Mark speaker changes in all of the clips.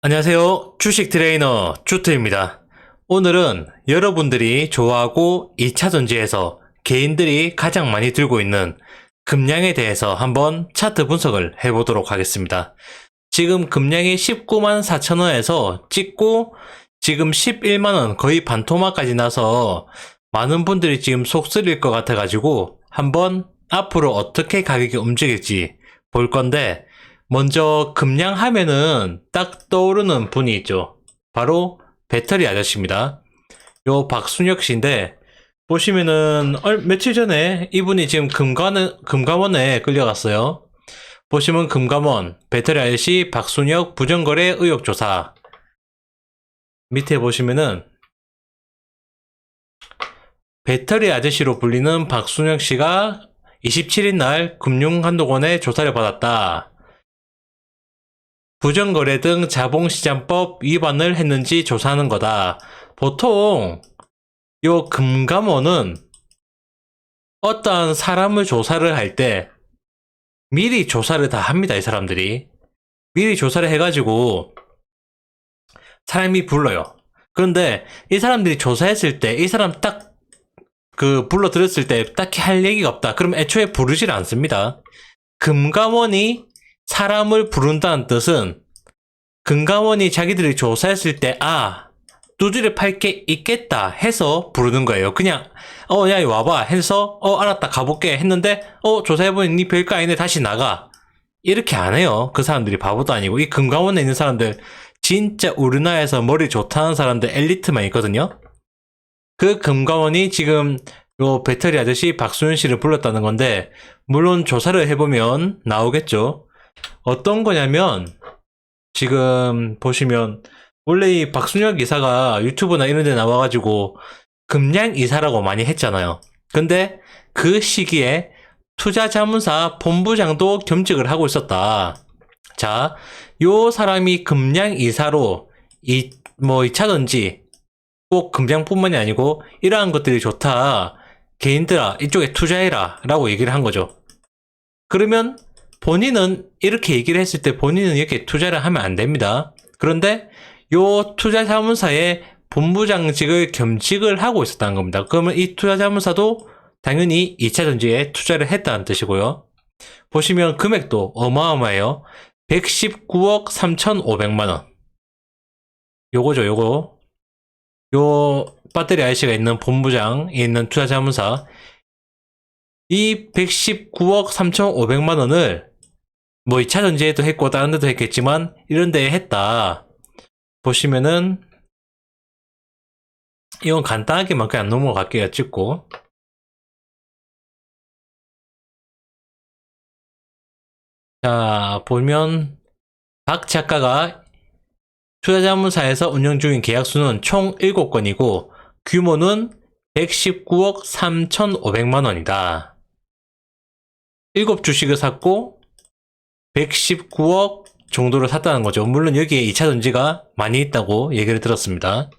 Speaker 1: 안녕하세요. 주식 트레이너 주트입니다. 오늘은 여러분들이 좋아하고 2차전지에서 개인들이 가장 많이 들고 있는 금량에 대해서 한번 차트 분석을 해보도록 하겠습니다. 지금 금량이 19만 4천원에서 찍고 지금 11만원 거의 반토막까지 나서 많은 분들이 지금 속 쓰릴 것 같아가지고 한번 앞으로 어떻게 가격이 움직일지 볼 건데, 먼저 금량 하면은 딱 떠오르는 분이 있죠. 바로 배터리 아저씨입니다. 요 박순혁 씨인데, 보시면은 며칠 전에 이분이 지금 금감원에 끌려갔어요. 보시면 금감원 배터리 아저씨 박순혁 부정거래 의혹 조사, 밑에 보시면은 배터리 아저씨로 불리는 박순혁 씨가 27일 날 금융감독원에 조사를 받았다. 부정거래 등 자본시장법 위반을 했는지 조사하는 거다. 보통 요 금감원은 어떠한 사람을 조사를 할 때 미리 조사를 다 합니다. 이 사람들이 미리 조사를 해가지고 사람이 불러요. 그런데 이 사람들이 조사했을 때 이 사람 딱 불러들였을 때 딱히 할 얘기가 없다. 그럼 애초에 부르질 않습니다. 금감원이 사람을 부른다는 뜻은 금감원이 자기들이 조사했을 때 두드려 팔 게 있겠다 해서 부르는 거예요. 그냥 야 이거 와봐 해서 알았다 가볼게 했는데 조사해보니 니 별거 아니네 다시 나가, 이렇게 안 해요. 그 사람들이 바보도 아니고. 이 금감원에 있는 사람들 진짜 우리나라에서 머리 좋다는 사람들 엘리트만 있거든요. 그 금감원이 지금 요 배터리 아저씨 박수현 씨를 불렀다는 건데, 물론 조사를 해보면 나오겠죠. 어떤 거냐면, 지금 보시면 원래 이 박순혁 이사가 유튜브나 이런 데 나와가지고 금량 이사라고 많이 했잖아요. 근데 그 시기에 투자자문사 본부장도 겸직을 하고 있었다. 자, 요 사람이 금량 이사로 2차전지 꼭 금량뿐만이 아니고 이러한 것들이 좋다, 개인들아 이쪽에 투자해라 라고 얘기를 한 거죠. 그러면 본인은 이렇게 얘기를 했을 때 본인은 이렇게 투자를 하면 안 됩니다. 그런데 요 투자자문사의 본부장직을 겸직을 하고 있었다는 겁니다. 그러면 이 투자자문사도 당연히 2차전지에 투자를 했다는 뜻이고요. 보시면 금액도 어마어마해요. 119억 3,500만원. 요거죠, 요거. 요 배터리 아저씨가 있는 본부장이 있는 투자자문사, 이 119억 3,500만원을 2차전지에도 했고 다른 데도 했겠지만 이런 데에 했다. 보시면은 이건 간단하게만 그냥 넘어갈게요. 찍고. 자, 보면 박 작가가 투자자문사에서 운영 중인 계약수는 총 7건이고 규모는 119억 3,500만원이다. 7주식을 샀고 119억 정도를 샀다는 거죠. 물론 여기에 2차전지가 많이 있다고 얘기를 들었습니다.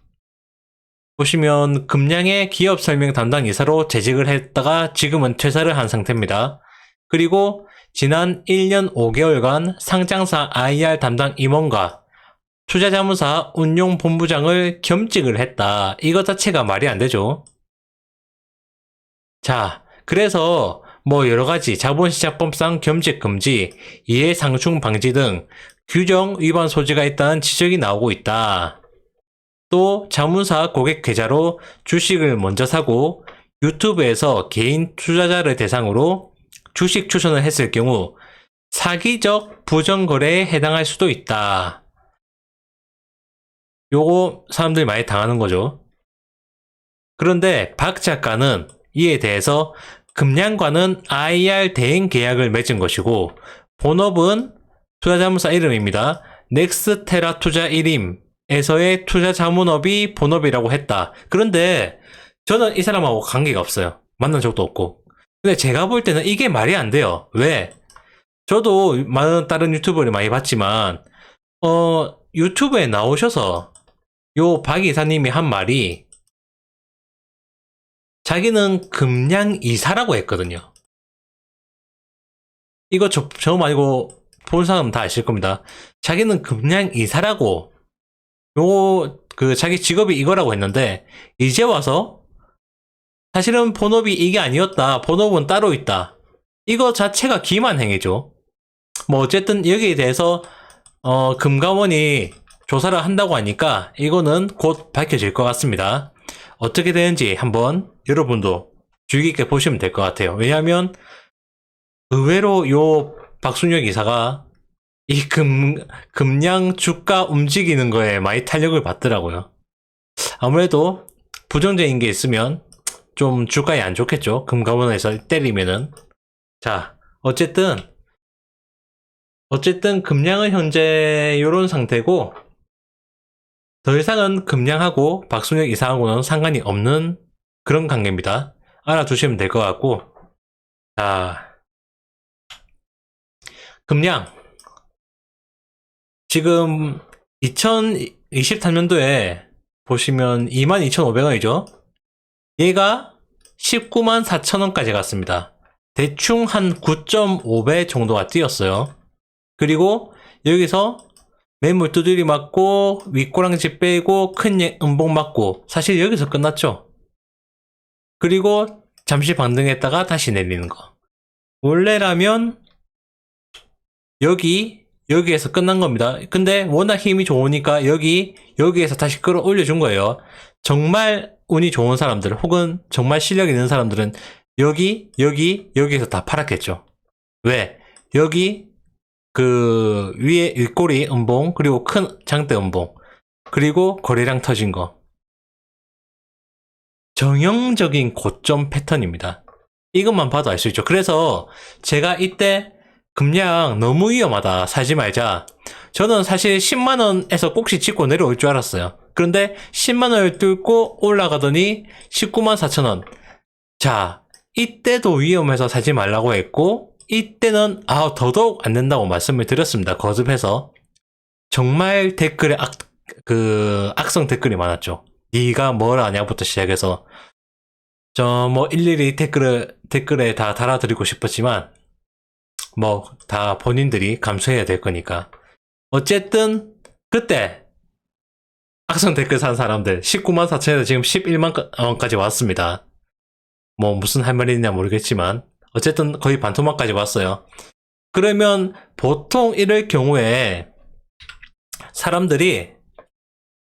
Speaker 1: 보시면 금량의 기업 설명 담당 이사로 재직을 했다가 지금은 퇴사를 한 상태입니다. 그리고 지난 1년 5개월간 상장사 IR 담당 임원과 투자자문사 운용본부장을 겸직을 했다. 이거 자체가 말이 안 되죠. 자, 그래서 여러가지 자본시장법상 겸직 금지, 이해상충 방지 등 규정 위반 소지가 있다는 지적이 나오고 있다. 또 자문사 고객 계좌로 주식을 먼저 사고 유튜브에서 개인 투자자를 대상으로 주식 추천을 했을 경우 사기적 부정거래에 해당할 수도 있다. 요거 사람들이 많이 당하는 거죠. 그런데 박 작가는 이에 대해서 금량과는 IR 대행 계약을 맺은 것이고 본업은 투자자문사 이름입니다. 넥스테라 투자 1임에서의 투자자문업이 본업이라고 했다. 그런데 저는 이 사람하고 관계가 없어요. 만난 적도 없고. 근데 제가 볼 때는 이게 말이 안 돼요. 왜? 저도 많은 다른 유튜버를 많이 봤지만 유튜브에 나오셔서 요 박 이사님이 한 말이 자기는 금량 이사라고 했거든요. 이거 저 말고 본 사람은 다 아실 겁니다. 자기는 금량 이사라고 자기 직업이 이거라고 했는데, 이제 와서, 사실은 본업이 이게 아니었다. 본업은 따로 있다. 이거 자체가 기만 행위죠. 뭐, 어쨌든 여기에 대해서, 금감원이 조사를 한다고 하니까, 이거는 곧 밝혀질 것 같습니다. 어떻게 되는지 한번 여러분도 주의 깊게 보시면 될 것 같아요. 왜냐하면, 의외로 요 박순혁 이사가 이 금양 주가 움직이는 거에 많이 탄력을 받더라고요. 아무래도 부정적인 게 있으면 좀 주가에 안 좋겠죠. 금감원에서 때리면은. 자, 어쨌든 금양은 현재 요런 상태고, 더 이상은 금양하고 박순혁 이사하고는 상관이 없는 그런 관계입니다. 알아두시면 될 것 같고, 자, 금양. 지금 2023년도에 보시면 22,500원이죠. 얘가 19만 4천원까지 갔습니다. 대충 한 9.5배 정도가 뛰었어요. 그리고 여기서 매물 두드리 맞고 윗꼬랑지 빼고 큰 음봉 맞고 사실 여기서 끝났죠. 그리고 잠시 반등했다가 다시 내리는 거. 원래라면 여기에서 끝난 겁니다. 근데 워낙 힘이 좋으니까 여기에서 다시 끌어올려준 거예요. 정말 운이 좋은 사람들 혹은 정말 실력 있는 사람들은 여기에서 다 팔았겠죠. 왜? 여기 그 위에 윗꼬리 음봉 그리고 큰 장대 음봉 그리고 거래량 터진 거. 정형적인 고점 패턴입니다. 이것만 봐도 알 수 있죠. 그래서 제가 이때 금량 너무 위험하다. 사지 말자. 저는 사실 10만원에서 꼭지 찍고 내려올 줄 알았어요. 그런데 10만원을 뚫고 올라가더니 19만 4천원. 자, 이때도 위험해서 사지 말라고 했고, 이때는 더더욱 안 된다고 말씀을 드렸습니다. 거듭해서. 정말 댓글에 악성 댓글이 많았죠. 네가 뭘 아냐부터 시작해서 일일이 댓글에 다 달아드리고 싶었지만 뭐 다 본인들이 감수해야 될 거니까. 어쨌든 그때 악성 댓글 산 사람들 19만 4천에서 지금 11만 원까지 왔습니다. 뭐 무슨 할 말이 있냐 모르겠지만 어쨌든 거의 반토막까지 왔어요. 그러면 보통 이럴 경우에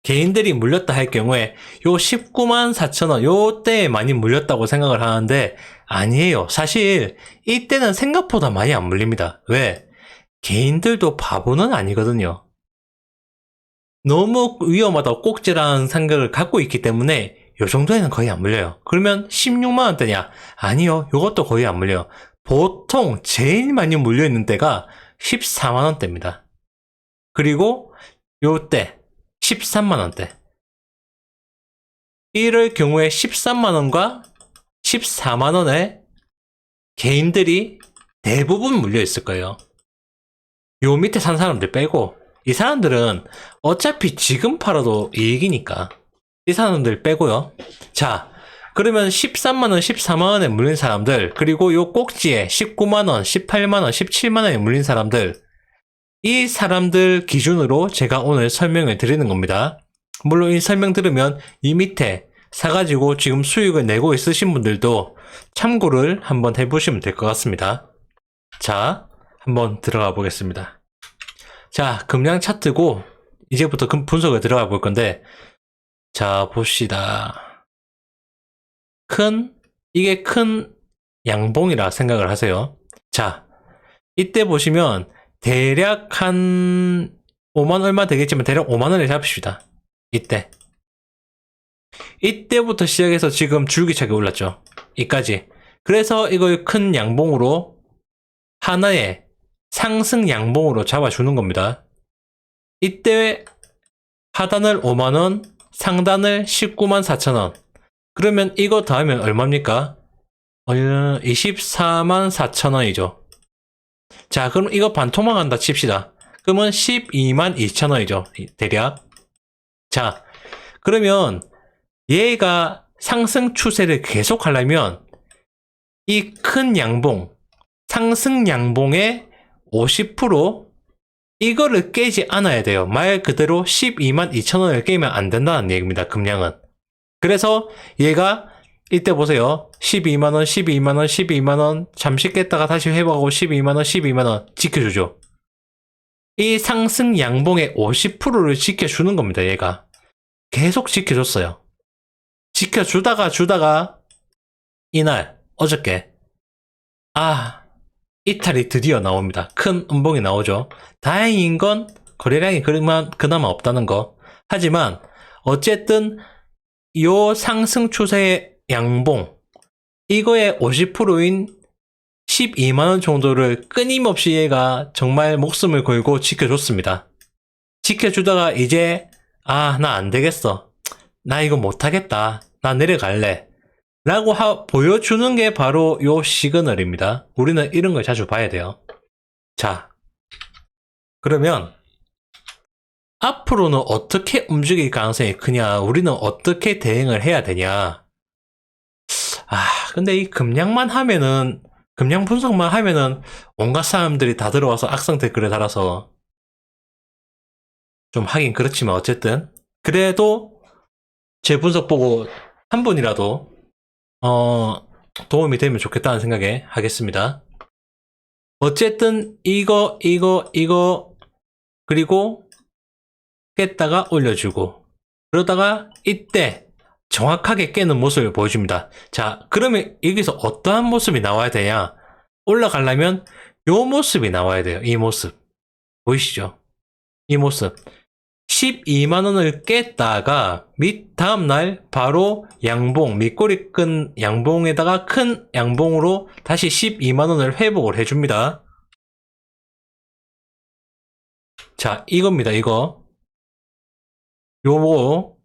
Speaker 1: 개인들이 물렸다 할 경우에 요 19만 4천원 요때에 많이 물렸다고 생각을 하는데 아니에요. 사실 이때는 생각보다 많이 안 물립니다. 왜? 개인들도 바보는 아니거든요. 너무 위험하다고 꼭지라는 생각을 갖고 있기 때문에 요 정도에는 거의 안 물려요. 그러면 16만원대냐? 아니요. 요것도 거의 안 물려요. 보통 제일 많이 물려있는 때가 14만원대입니다. 그리고 요때 13만원대. 이럴 경우에 13만원과 14만원에 개인들이 대부분 물려있을 거예요. 요 밑에 산 사람들 빼고 이 사람들은 어차피 지금 팔아도 이익이니까 이 사람들 빼고요. 자, 그러면 13만원, 14만원에 물린 사람들 그리고 요 꼭지에 19만원, 18만원, 17만원에 물린 사람들 이 사람들 기준으로 제가 오늘 설명을 드리는 겁니다. 물론 이 설명 들으면 이 밑에 사가지고 지금 수익을 내고 있으신 분들도 참고를 한번 해보시면 될 것 같습니다. 자, 한번 들어가 보겠습니다. 자, 금량 차트고 이제부터 분석을 들어가 볼 건데 자, 봅시다. 이게 큰 양봉이라 생각을 하세요. 자, 이때 보시면 대략 한 5만 얼마 되겠지만 대략 5만원을 잡읍시다. 이때부터 시작해서 지금 줄기차게 올랐죠. 이까지. 그래서 이걸 큰 양봉으로 하나의 상승 양봉으로 잡아주는 겁니다. 이때 하단을 5만원, 상단을 19만 4천원. 그러면 이거 더하면 얼마입니까? 24만 4천원이죠. 자, 그럼 이거 반토막 한다 칩시다. 그러면 12만 2천원이죠. 대략. 자, 그러면 얘가 상승 추세를 계속 하려면 이 큰 양봉, 상승 양봉의 50% 이거를 깨지 않아야 돼요. 말 그대로 12만 2천 원을 깨면 안 된다는 얘기입니다. 금량은. 그래서 얘가 이때 보세요. 12만원, 12만원, 12만원, 잠시 깼다가 다시 회복하고 12만원, 12만원 지켜주죠. 이 상승 양봉의 50%를 지켜주는 겁니다. 얘가. 계속 지켜줬어요. 지켜주다가 이날, 어저께 이탈이 드디어 나옵니다. 큰 음봉이 나오죠. 다행인 건 거래량이 그나마 없다는 거. 하지만 어쨌든 요 상승 추세의 양봉, 이거의 50%인 12만원 정도를 끊임없이 얘가 정말 목숨을 걸고 지켜줬습니다. 지켜주다가 이제 나 안 되겠어. 나 이거 못하겠다. 나 내려갈래. 라고 보여주는 게 바로 요 시그널입니다. 우리는 이런 걸 자주 봐야 돼요. 자, 그러면 앞으로는 어떻게 움직일 가능성이 크냐? 우리는 어떻게 대응을 해야 되냐? 근데 이 금량 분석만 하면은 온갖 사람들이 다 들어와서 악성 댓글을 달아서 좀 하긴 그렇지만 어쨌든 그래도 제 분석 보고 한 분이라도 도움이 되면 좋겠다는 생각에 하겠습니다. 어쨌든 이거 그리고 깼다가 올려주고 그러다가 이때 정확하게 깨는 모습을 보여줍니다. 자, 그러면 여기서 어떠한 모습이 나와야 되냐? 올라가려면 요 모습이 나와야 돼요. 이 모습 보이시죠? 이 모습 12만원을 깼다가 다음날 바로 양봉, 밑꼬리 끈 양봉에다가 큰 양봉으로 다시 12만원을 회복을 해줍니다. 자, 이겁니다. 이거 요거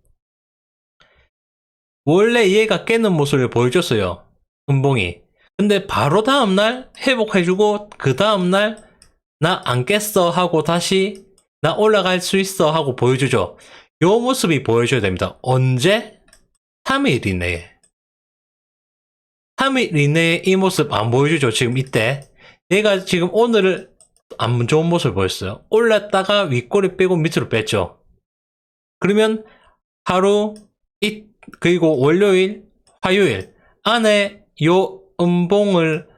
Speaker 1: 원래 얘가 깨는 모습을 보여줬어요. 음봉이. 근데 바로 다음날 회복해주고 그 다음날 나 안 깼어 하고 다시 나 올라갈 수 있어 하고 보여주죠. 요 모습이 보여줘야 됩니다. 언제? 3일 이내에. 3일 이내에 이 모습 안 보여주죠. 지금 이때. 얘가 지금 오늘을 안 좋은 모습을 보였어요. 올랐다가 윗꼬리 빼고 밑으로 뺐죠. 그러면 하루, 그리고 월요일, 화요일 안에 요 음봉을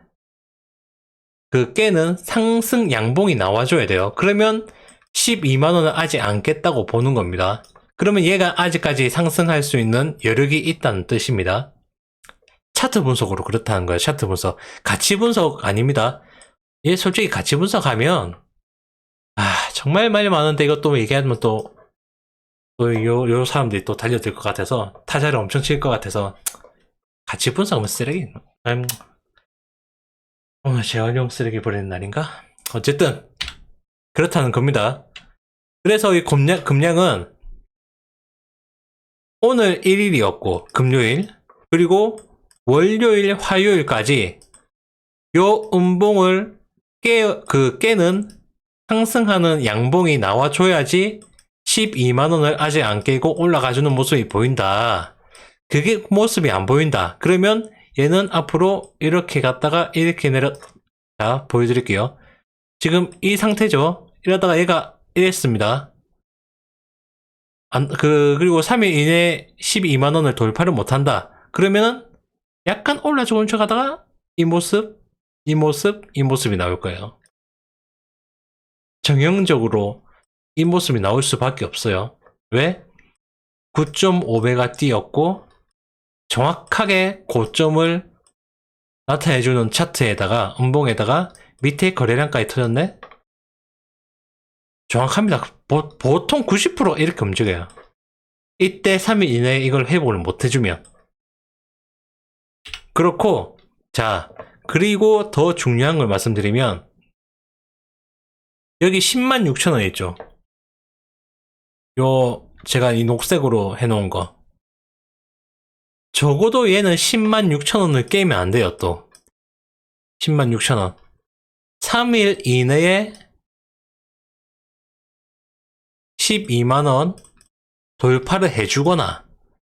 Speaker 1: 깨는 상승 양봉이 나와줘야 돼요. 그러면 12만원을 아직 안 깼다고 보는 겁니다. 그러면 얘가 아직까지 상승할 수 있는 여력이 있다는 뜻입니다. 차트 분석으로 그렇다는 거예요. 차트 분석. 가치 분석 아닙니다. 얘 솔직히 가치 분석하면 정말 말이 많은데 이것도 얘기하면 또 요 사람들이 또 달려들 것 같아서 타자를 엄청 칠 것 같아서 가치 분석은 쓰레기. 오늘 재활용 쓰레기 버리는 날인가? 어쨌든 그렇다는 겁니다. 그래서 이 금량은 오늘 1일이었고 금요일 그리고 월요일 화요일까지 요 음봉을 깨는 상승하는 양봉이 나와줘야지 12만원을 아직 안 깨고 올라가주는 모습이 보인다. 그게 모습이 안 보인다. 그러면 얘는 앞으로 이렇게 갔다가 이렇게 자, 보여드릴게요. 지금 이 상태죠. 이러다가 얘가 이랬습니다. 그리고 3일 이내에 12만원을 돌파를 못한다. 그러면은 약간 올라주는 척 하다가 이 모습이 나올 거예요. 정형적으로 이 모습이 나올 수밖에 없어요. 왜? 9.5배가 뛰었고 정확하게 고점을 나타내주는 차트에다가 음봉에다가 밑에 거래량까지 터졌네? 정확합니다. 보통 90% 이렇게 움직여요. 이때 3일 이내에 이걸 회복을 못 해주면. 그렇고, 자, 그리고 더 중요한 걸 말씀드리면, 여기 10만 6천 원 있죠? 제가 이 녹색으로 해놓은 거. 적어도 얘는 10만 6천 원을 깨면 안 돼요, 또. 10만 6천 원. 3일 이내에 12만원 돌파를 해주거나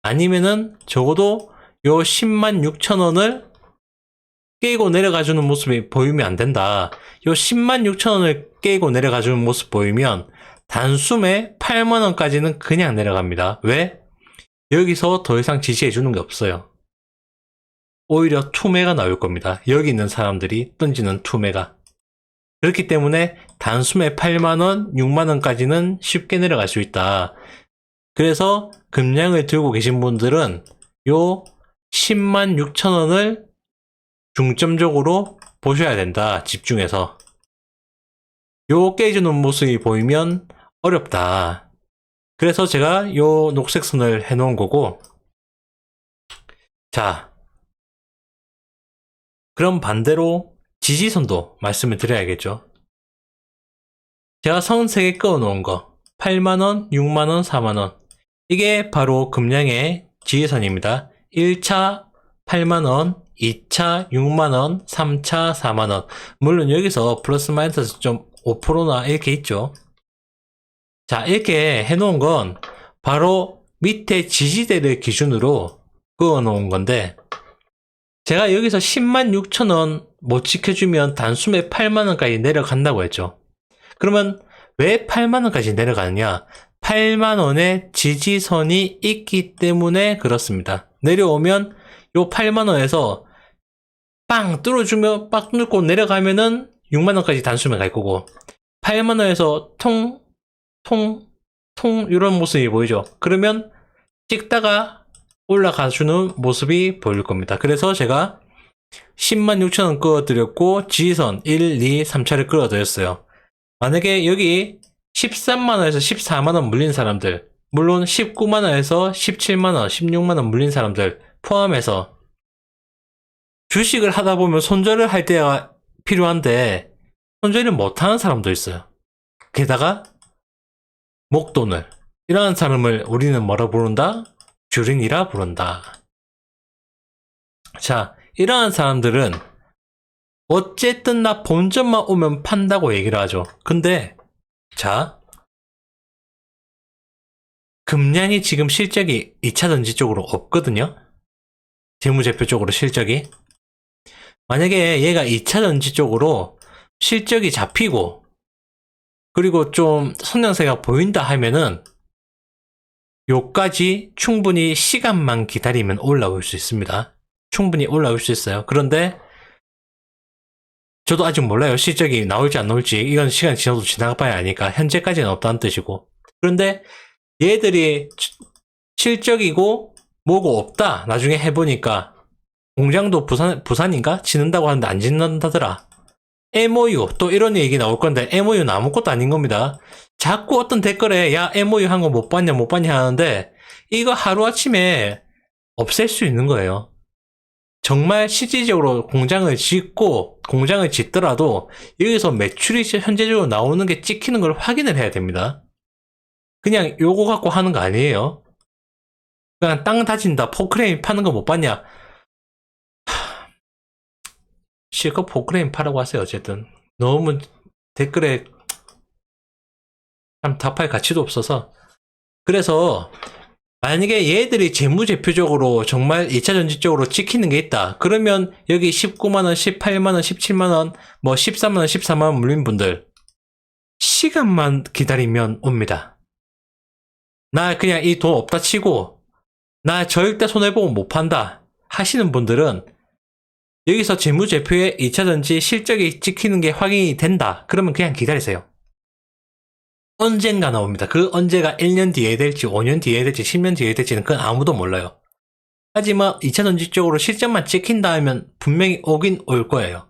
Speaker 1: 아니면은 적어도 요 10만 6천 원을 깨고 내려가주는 모습이 보이면 안 된다. 요 106,000원을 깨고 내려가주는 모습 보이면 단숨에 80,000원까지는 그냥 내려갑니다. 왜? 여기서 더 이상 지지해주는 게 없어요. 오히려 투매가 나올 겁니다. 여기 있는 사람들이 던지는 투매가. 그렇기 때문에 단숨에 8만원, 6만원까지는 쉽게 내려갈 수 있다. 그래서 금량을 들고 계신 분들은 요 106,000원을 중점적으로 보셔야 된다. 집중해서. 요 깨지는 모습이 보이면 어렵다. 그래서 제가 요 녹색 선을 해놓은 거고, 자, 그럼 반대로 지지선도 말씀을 드려야겠죠. 제가 선 3개 그어 놓은 거 8만원, 6만원, 4만원 이게 바로 금량의 지지선입니다. 1차 8만원, 2차 6만원, 3차 4만원. 물론 여기서 플러스 마이너스 좀 5%나 이렇게 있죠. 자, 이렇게 해놓은 건 바로 밑에 지지대를 기준으로 그어 놓은 건데, 제가 여기서 106,000원 못 지켜주면 단숨에 8만원까지 내려간다고 했죠. 그러면 왜 8만원까지 내려가느냐? 8만원의 지지선이 있기 때문에 그렇습니다. 내려오면 요 8만원에서 빵 뚫어주면 빡 뚫고 내려가면은 6만원까지 단숨에 갈 거고, 8만원에서 통 이런 모습이 보이죠. 그러면 찍다가 올라가주는 모습이 보일 겁니다. 그래서 제가 106,000원 끌어드렸고 지지선 1, 2, 3차를 끌어드렸어요. 만약에 여기 13만원에서 14만원 물린 사람들, 물론 19만원에서 17만원, 16만원 물린 사람들 포함해서 주식을 하다 보면 손절을 할 때가 필요한데 손절을 못하는 사람도 있어요. 게다가 목돈을, 이러한 사람을 우리는 뭐라 부른다? 주린이라 부른다. 자, 이러한 사람들은 어쨌든 나 본전만 오면 판다고 얘기를 하죠. 근데 자, 금량이 지금 실적이 2차전지 쪽으로 없거든요. 재무제표 쪽으로 실적이. 만약에 얘가 2차전지 쪽으로 실적이 잡히고 그리고 좀 성장세가 보인다 하면은 요까지 충분히 시간만 기다리면 올라올 수 있습니다. 충분히 올라올 수 있어요. 그런데 저도 아직 몰라요. 실적이 나올지 안 나올지. 이건 시간이 지나도 지나가 봐야 아니까. 현재까지는 없다는 뜻이고. 그런데 얘들이 실적이고 뭐고 없다. 나중에 해보니까 공장도 부산인가? 짓는다고 하는데 안 짓는다더라. MOU 또 이런 얘기 나올 건데 MOU는 아무것도 아닌 겁니다. 자꾸 어떤 댓글에 야 MOU 한 거 못 봤냐 하는데 이거 하루아침에 없앨 수 있는 거예요. 정말 실질적으로 공장을 짓고 공장을 짓더라도 여기서 매출이 현재적으로 나오는 게 찍히는 걸 확인을 해야 됩니다. 그냥 요거 갖고 하는 거 아니에요. 그냥 땅 다진다 포크레인 파는 거 못 봤냐, 실컷 포크레인 파라고 하세요. 어쨌든 너무 댓글에 참 답할 가치도 없어서. 그래서 만약에 얘들이 재무제표적으로 정말 2차전지 쪽으로 찍히는 게 있다. 그러면 여기 19만원, 18만원, 17만원, 뭐 13만원, 14만원 물린 분들 시간만 기다리면 옵니다. 나 그냥 이 돈 없다 치고 나 절대 손해보고 못 판다 하시는 분들은 여기서 재무제표에 2차전지 실적이 찍히는 게 확인이 된다. 그러면 그냥 기다리세요. 언젠가 나옵니다. 그 언제가 1년 뒤에 될지 5년 뒤에 될지 10년 뒤에 될지는 그건 아무도 몰라요. 하지만 2차전지 쪽으로 실적만 찍힌다 하면 분명히 오긴 올 거예요.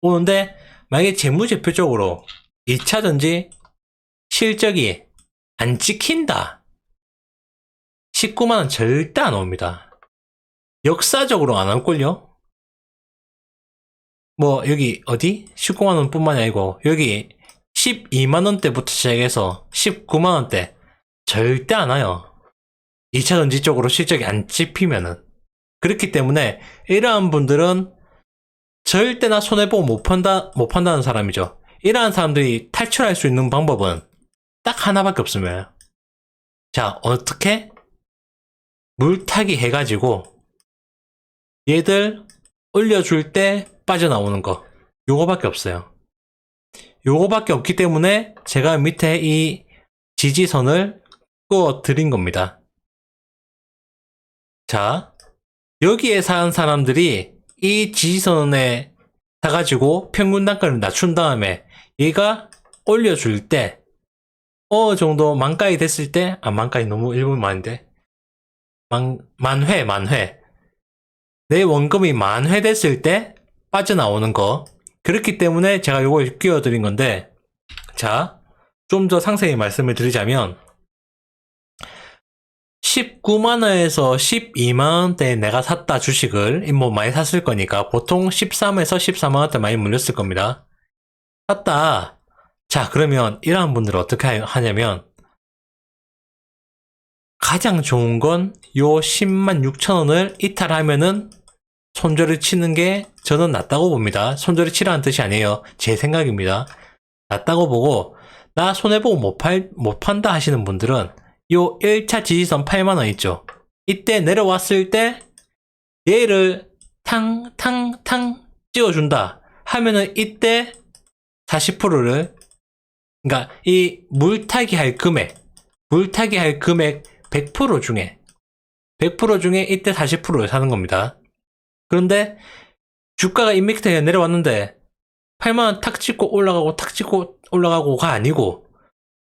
Speaker 1: 오는데 만약에 재무제표 쪽으로 2차전지 실적이 안 찍힌다. 19만원 절대 안 옵니다. 역사적으로 안 올걸요? 뭐 여기 어디? 19만원 뿐만이 아니고 여기 12만원대부터 시작해서 19만원대 절대 안 와요. 2차전지 쪽으로 실적이 안 찍히면은. 그렇기 때문에 이러한 분들은 절대나 손해보고 못 판다는 사람이죠. 이러한 사람들이 탈출할 수 있는 방법은 딱 하나밖에 없습니다. 자, 어떻게? 물타기 해가지고 얘들 올려줄 때 빠져나오는 거. 요거밖에 없어요. 요거밖에 없기 때문에 제가 밑에 이 지지선을 그어 드린 겁니다. 자, 여기에 사는 사람들이 이 지지선에 사가지고 평균 단가를 낮춘 다음에 얘가 올려줄 때 어느 정도 만가이 됐을 때, 만가이 너무 일본 말인데, 만회. 내 원금이 만회 됐을 때 빠져나오는 거. 그렇기 때문에 제가 요걸 끼워드린 건데, 자, 좀 더 상세히 말씀을 드리자면, 19만원에서 12만원대에 내가 샀다 주식을, 뭐 많이 샀을 거니까, 보통 13에서 14만원대 많이 물렸을 겁니다. 샀다. 자, 그러면 이러한 분들은 어떻게 하냐면, 가장 좋은 건 요 10만 6천원을 이탈하면은 손절을 치는 게 저는 낫다고 봅니다. 손절을 치라는 뜻이 아니에요. 제 생각입니다. 낫다고 보고, 나 손해보고 못 판다 하시는 분들은 요 1차 지지선 8만원 있죠. 이때 내려왔을 때 얘를 탕 찍어준다 하면은 이때 40%를, 그러니까 이 물타기 할 금액 100% 중에 이때 40%를 사는 겁니다. 그런데 주가가 인맥트에 내려왔는데 8만원 탁 찍고 올라가고 탁 찍고 올라가고가 아니고,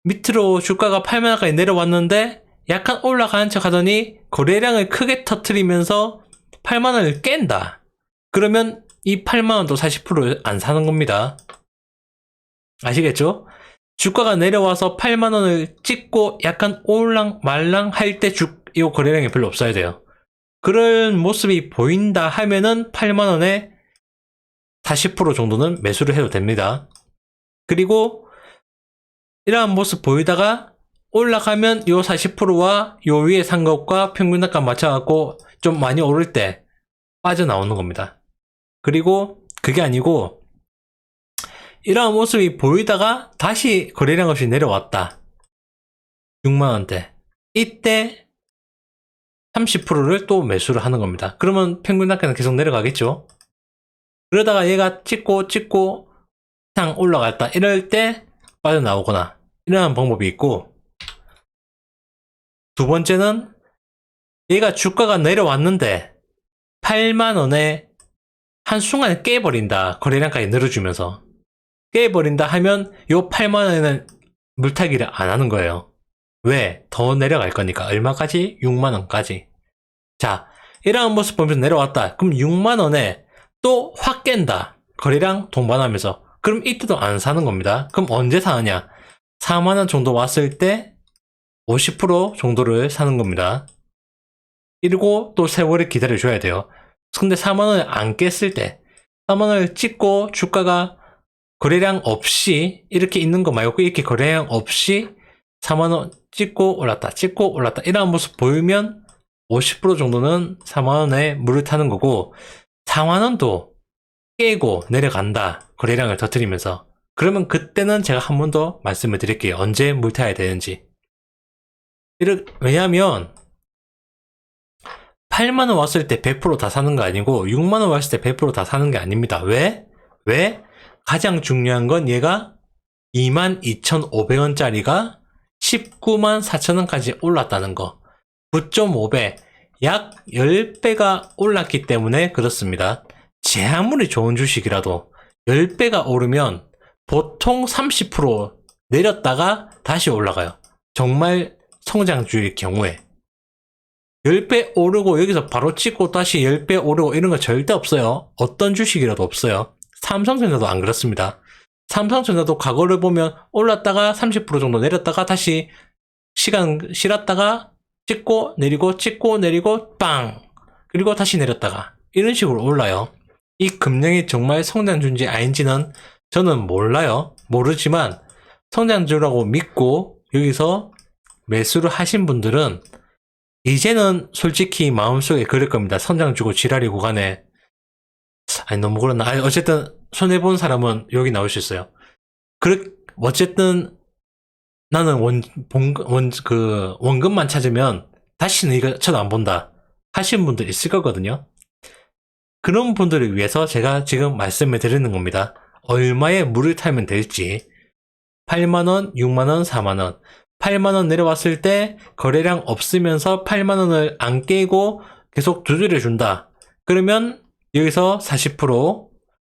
Speaker 1: 밑으로 주가가 8만원까지 내려왔는데 약간 올라가는 척 하더니 거래량을 크게 터트리면서 8만원을 깬다. 그러면 이 8만원도 40%를 안 사는 겁니다. 아시겠죠? 주가가 내려와서 8만원을 찍고 약간 올랑 말랑 할 때 이 거래량이 별로 없어야 돼요. 그런 모습이 보인다 하면은 8만원에 40% 정도는 매수를 해도 됩니다. 그리고 이러한 모습 보이다가 올라가면 요 40%와 요 위에 산 것과 평균 단가 맞춰갖고 좀 많이 오를 때 빠져나오는 겁니다. 그리고 그게 아니고, 이러한 모습이 보이다가 다시 거래량 없이 내려왔다. 6만원대. 이때 30%를 또 매수를 하는 겁니다. 그러면 평균 단가는 계속 내려가겠죠. 그러다가 얘가 찍고 탕 올라갔다. 이럴 때 빠져나오거나, 이러한 방법이 있고, 두 번째는 얘가 주가가 내려왔는데 8만원에 한순간에 깨버린다. 거래량까지 늘어주면서 깨버린다 하면 요 8만원에는 물타기를 안 하는 거예요. 왜? 더 내려갈 거니까. 얼마까지? 6만원까지. 자, 이러한 모습 보면서 내려왔다. 그럼 6만원에 또 확 깬다. 거래량 동반하면서. 그럼 이때도 안 사는 겁니다. 그럼 언제 사느냐? 4만원 정도 왔을 때 50% 정도를 사는 겁니다. 그리고 또 세월을 기다려줘야 돼요. 근데 4만원을 안 깼을 때, 4만원을 찍고 주가가 거래량 없이 이렇게 있는 거 말고 이렇게 거래량 없이 4만원 찍고 올랐다 이런 모습 보이면 50% 정도는 4만원에 물을 타는 거고, 4만원도 깨고 내려간다. 거래량을 터뜨리면서. 그러면 그때는 제가 한 번 더 말씀을 드릴게요. 언제 물 타야 되는지. 왜냐면 8만원 왔을 때 100% 다 사는 거 아니고 6만원 왔을 때 100% 다 사는 게 아닙니다. 왜? 가장 중요한 건 얘가 22,500원짜리가 19만 4천원까지 올랐다는 거. 9.5배, 약 10배가 올랐기 때문에 그렇습니다. 제 아무리 좋은 주식이라도 10배가 오르면 보통 30% 내렸다가 다시 올라가요. 정말 성장주의 경우에. 10배 오르고 여기서 바로 찍고 다시 10배 오르고 이런 거 절대 없어요. 어떤 주식이라도 없어요. 삼성전자도 안 그렇습니다. 삼성전자도 과거를 보면 올랐다가 30% 정도 내렸다가 다시 시간 실었다가 찍고 내리고 빵! 그리고 다시 내렸다가 이런 식으로 올라요. 이 금융이 정말 성장주인지 아닌지는 저는 몰라요. 모르지만 성장주라고 믿고 여기서 매수를 하신 분들은 이제는 솔직히 마음속에 그럴 겁니다. 성장주고 지랄이 구간에. 아니, 너무 그렇나. 아니, 어쨌든 손해본 사람은 여기 나올 수 있어요. 어쨌든 나는 원금만 찾으면 다시는 이거 쳐도 안 본다 하신 분들 있을 거거든요. 그런 분들을 위해서 제가 지금 말씀을 드리는 겁니다. 얼마에 물을 타면 될지. 8만원, 6만원, 4만원. 8만원 내려왔을 때 거래량 없으면서 8만원을 안 깨고 계속 두드려준다. 그러면 여기서 40%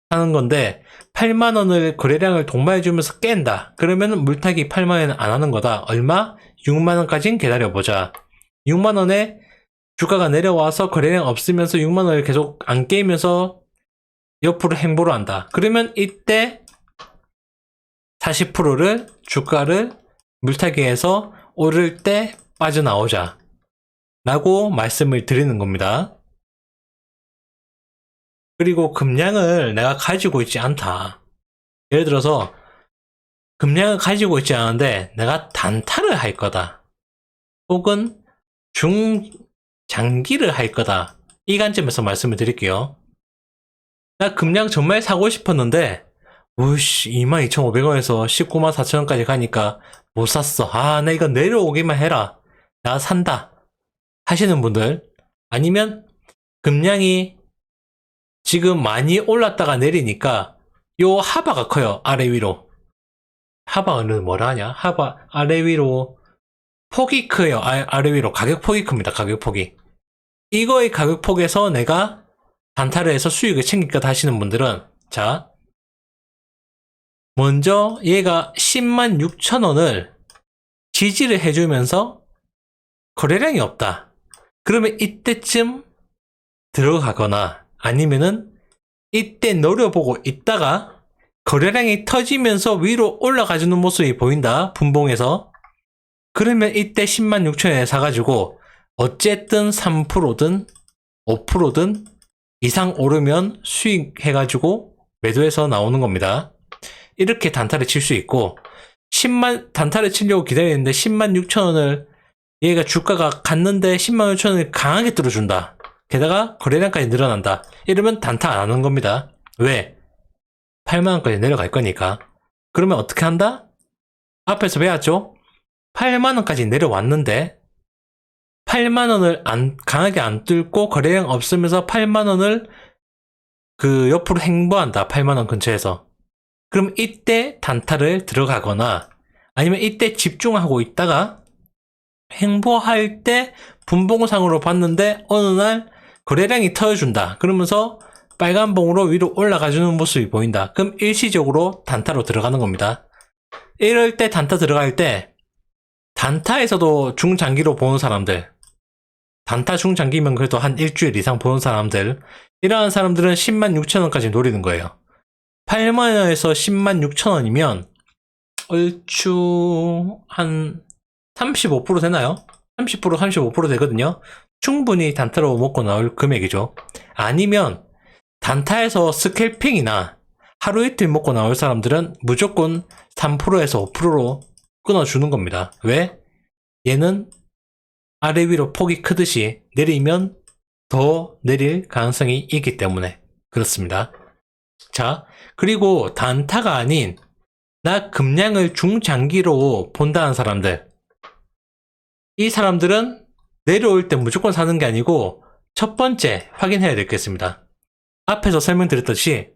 Speaker 1: 하는 건데 8만원을 거래량을 동반해주면서 깬다. 그러면 물타기 8만원은 안 하는 거다. 얼마? 6만원까지는 기다려보자. 6만원에 주가가 내려와서 거래량 없으면서 6만원을 계속 안 깨면서 옆으로 행보를 한다. 그러면 이때 40%를 주가를 물타기해서 오를 때 빠져나오자 라고 말씀을 드리는 겁니다. 그리고 금량을 내가 가지고 있지 않다. 예를 들어서 금량을 가지고 있지 않은데 내가 단타를 할 거다. 혹은 중장기를 할 거다. 이 관점에서 말씀을 드릴게요. 나 금량 정말 사고 싶었는데 우씨 22,500원에서 19만 4천원까지 가니까 못 샀어. 나 이거 내려오기만 해라. 나 산다. 하시는 분들, 아니면 금량이 지금 많이 올랐다가 내리니까 요 하바가 커요. 아래 위로. 하바는 뭐라 하냐? 하바 아래 위로 폭이 커요. 아래 위로 가격 폭이 큽니다. 가격 폭이. 이거의 가격 폭에서 내가 단타를 해서 수익을 챙길 것 하시는 분들은, 자, 먼저 얘가 106,000원을 지지를 해주면서 거래량이 없다. 그러면 이때쯤 들어가거나 아니면은 이때 노려보고 있다가 거래량이 터지면서 위로 올라가주는 모습이 보인다. 분봉에서. 그러면 이때 106,000원에 사가지고 어쨌든 3%든 5%든 이상 오르면 수익 해가지고 매도해서 나오는 겁니다. 이렇게 단타를 칠 수 있고, 단타를 치려고 기다리는데 106,000원을 얘가 주가가 갔는데 106,000원을 강하게 뚫어준다. 게다가 거래량까지 늘어난다. 이러면 단타 안 하는 겁니다. 왜? 8만원까지 내려갈 거니까. 그러면 어떻게 한다? 앞에서 배웠죠? 8만원까지 내려왔는데 8만원을 강하게 안 뚫고 거래량 없으면서 8만원을 그 옆으로 행보한다. 8만원 근처에서. 그럼 이때 단타를 들어가거나 아니면 이때 집중하고 있다가 행보할 때 분봉상으로 봤는데 어느 날 거래량이 터져준다. 그러면서 빨간 봉으로 위로 올라가주는 모습이 보인다. 그럼 일시적으로 단타로 들어가는 겁니다. 이럴 때 단타 들어갈 때 단타에서도 중장기로 보는 사람들, 단타 중장기면 그래도 한 일주일 이상 보는 사람들, 이러한 사람들은 106,000원까지 노리는 거예요. 8만원에서 106,000원이면 얼추 한 35% 되나요? 30%, 35% 되거든요. 충분히 단타로 먹고 나올 금액이죠. 아니면 단타에서 스캘핑이나 하루 이틀 먹고 나올 사람들은 무조건 3%에서 5%로 끊어주는 겁니다. 왜? 얘는 아래 위로 폭이 크듯이 내리면 더 내릴 가능성이 있기 때문에 그렇습니다. 자, 그리고 단타가 아닌 나 금량을 중장기로 본다는 사람들, 이 사람들은 내려올 때 무조건 사는 게 아니고 첫 번째 확인해야 되겠습니다. 앞에서 설명드렸듯이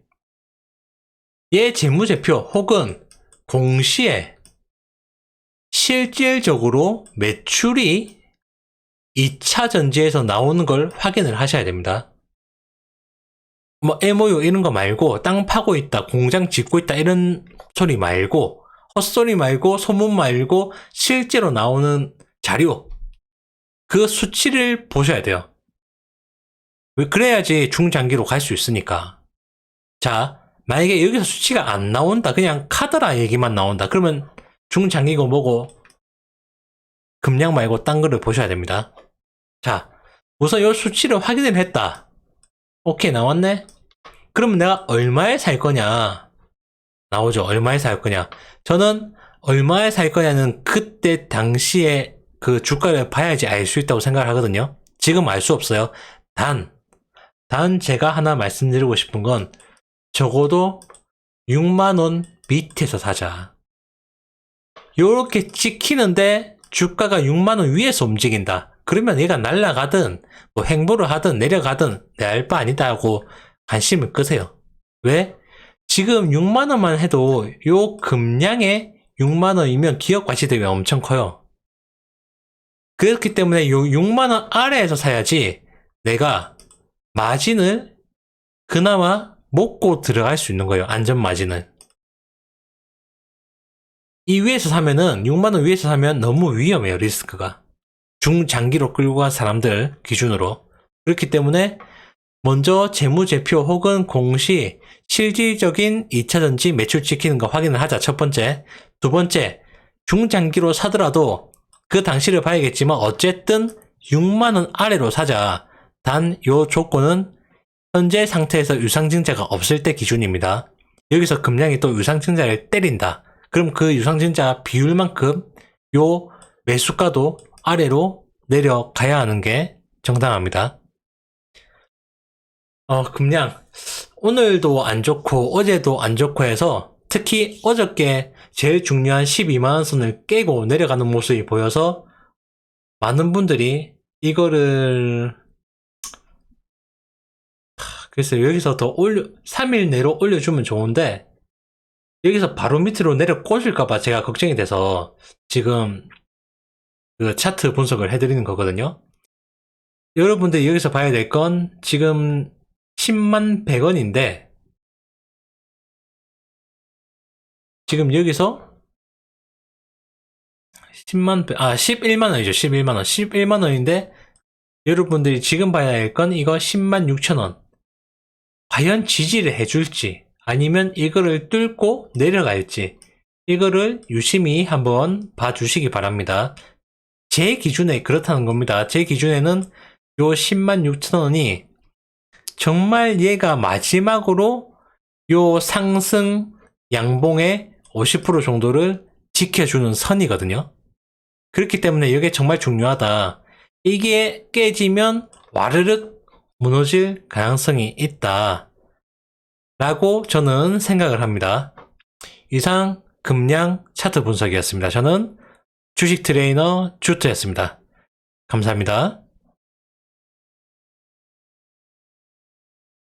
Speaker 1: 얘 재무제표 혹은 공시에 실질적으로 매출이 2차 전지에서 나오는 걸 확인을 하셔야 됩니다. 뭐 MOU 이런 거 말고 땅 파고 있다, 공장 짓고 있다 이런 소리 말고, 헛소리 말고, 소문 말고 실제로 나오는 자료, 그 수치를 보셔야 돼요. 그래야지 중장기로 갈 수 있으니까. 자, 만약에 여기서 수치가 안 나온다, 그냥 카더라 얘기만 나온다, 그러면 중장기고 뭐고 금량 말고 딴 거를 보셔야 됩니다. 자, 우선 이 수치를 확인을 했다. 오케이, 나왔네? 그러면 내가 얼마에 살 거냐? 나오죠. 얼마에 살 거냐? 저는 얼마에 살 거냐는 그때 당시에 그 주가를 봐야지 알 수 있다고 생각을 하거든요. 지금 알 수 없어요. 단 제가 하나 말씀드리고 싶은 건 적어도 6만원 밑에서 사자. 요렇게 찍히는데 주가가 6만원 위에서 움직인다. 그러면 얘가 날아가든 뭐 횡보를 하든 내려가든 내 알 바 아니다 하고 관심을 끄세요. 왜? 지금 6만 원만 해도 요 금량에 6만 원이면 기업 가치대가 엄청 커요. 그렇기 때문에 요 6만 원 아래에서 사야지 내가 마진을 그나마 먹고 들어갈 수 있는 거예요. 안전 마진을. 이 위에서 사면은 6만 원 위에서 사면 너무 위험해요. 리스크가. 중장기로 끌고 간 사람들 기준으로. 그렇기 때문에 먼저 재무제표 혹은 공시 실질적인 2차전지 매출 찍히는 거 확인을 하자. 첫 번째. 두 번째, 중장기로 사더라도 그 당시를 봐야겠지만 어쨌든 6만 원 아래로 사자. 단 요 조건은 현재 상태에서 유상증자가 없을 때 기준입니다. 여기서 금량이 또 유상증자를 때린다. 그럼 그 유상증자 비율만큼 요 매수가도 아래로 내려가야 하는 게 정당합니다. 금량 오늘도 안 좋고 어제도 안 좋고 해서 특히 어저께 제일 중요한 12만원 선을 깨고 내려가는 모습이 보여서 많은 분들이 이거를 그래서 여기서 더 3일 내로 올려주면 좋은데 여기서 바로 밑으로 내려 꽂을까봐 제가 걱정이 돼서 지금 그 차트 분석을 해드리는 거거든요. 여러분들 여기서 봐야 될 건 지금 10만 100원인데 지금 여기서 11만 원이죠. 11만 원. 11만 원인데 여러분들이 지금 봐야 할 건 이거 10만 6천 원. 과연 지지를 해줄지 아니면 이거를 뚫고 내려갈지 이거를 유심히 한번 봐주시기 바랍니다. 제 기준에 그렇다는 겁니다. 제 기준에는 요 10만 6천 원이 정말 얘가 마지막으로 요 상승 양봉의 50% 정도를 지켜주는 선이거든요. 그렇기 때문에 이게 정말 중요하다. 이게 깨지면 와르륵 무너질 가능성이 있다. 라고 저는 생각을 합니다. 이상 금량 차트 분석이었습니다. 저는 주식 트레이너 주트였습니다. 감사합니다.